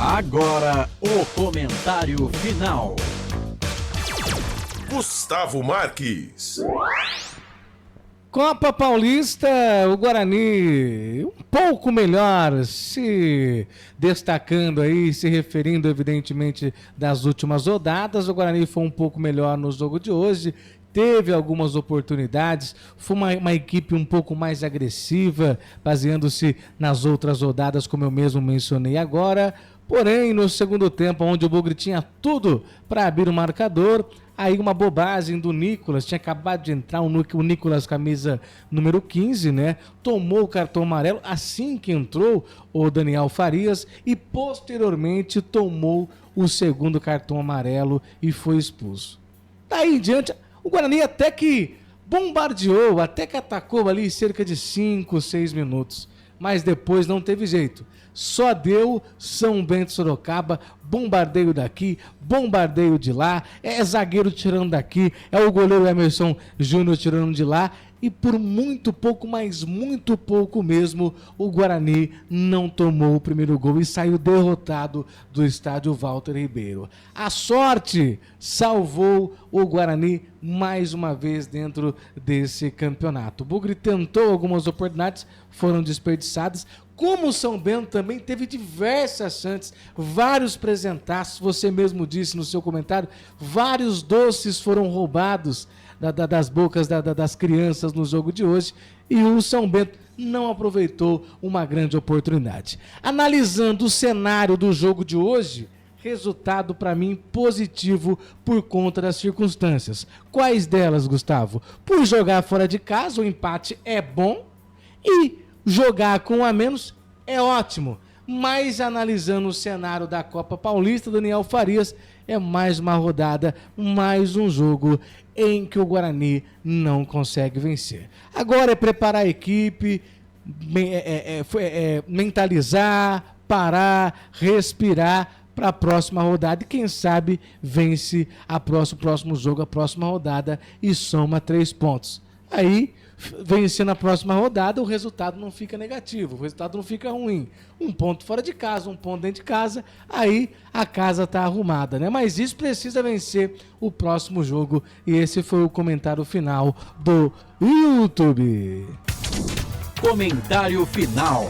Agora, o comentário final. Gustavo Marques. Copa Paulista, o Guarani um pouco melhor, se destacando aí, se referindo evidentemente das últimas rodadas. O Guarani foi um pouco melhor no jogo de hoje, teve algumas oportunidades, foi uma equipe um pouco mais agressiva, baseando-se nas outras rodadas, como eu mesmo mencionei agora. Porém, no segundo tempo, onde o Bugre tinha tudo para abrir o marcador, aí uma bobagem do Nicolas, tinha acabado de entrar o Nicolas, camisa número 15, né? Tomou o cartão amarelo assim que entrou o Daniel Farias e posteriormente tomou o segundo cartão amarelo e foi expulso. Daí em diante, o Guarani até que bombardeou, até que atacou ali cerca de 5, 6 minutos, mas depois não teve jeito. Só deu São Bento Sorocaba, bombardeio daqui, bombardeio de lá, é zagueiro tirando daqui, é o goleiro Emerson Júnior tirando de lá, e por muito pouco, mas muito pouco mesmo, o Guarani não tomou o primeiro gol e saiu derrotado do estádio Walter Ribeiro. A sorte salvou o Guarani mais uma vez dentro desse campeonato. O Bugre tentou algumas oportunidades, foram desperdiçadas. Como o São Bento também teve diversas chances, vários presentaços, você mesmo disse no seu comentário, vários doces foram roubados das bocas das crianças no jogo de hoje e o São Bento não aproveitou uma grande oportunidade. Analisando o cenário do jogo de hoje, resultado para mim positivo por conta das circunstâncias. Quais delas, Gustavo? Por jogar fora de casa, o empate é bom e jogar com um a menos é ótimo, mas analisando o cenário da Copa Paulista, Daniel Farias, é mais uma rodada, mais um jogo em que o Guarani não consegue vencer. Agora é preparar a equipe, mentalizar, parar, respirar para a próxima rodada e quem sabe vence o próximo jogo, a próxima rodada e soma 3 pontos. Aí, vencendo a próxima rodada, o resultado não fica negativo, o resultado não fica ruim. 1 ponto fora de casa, 1 ponto dentro de casa, aí a casa tá arrumada, né? Mas isso precisa vencer o próximo jogo e esse foi o comentário final do YouTube. Comentário final.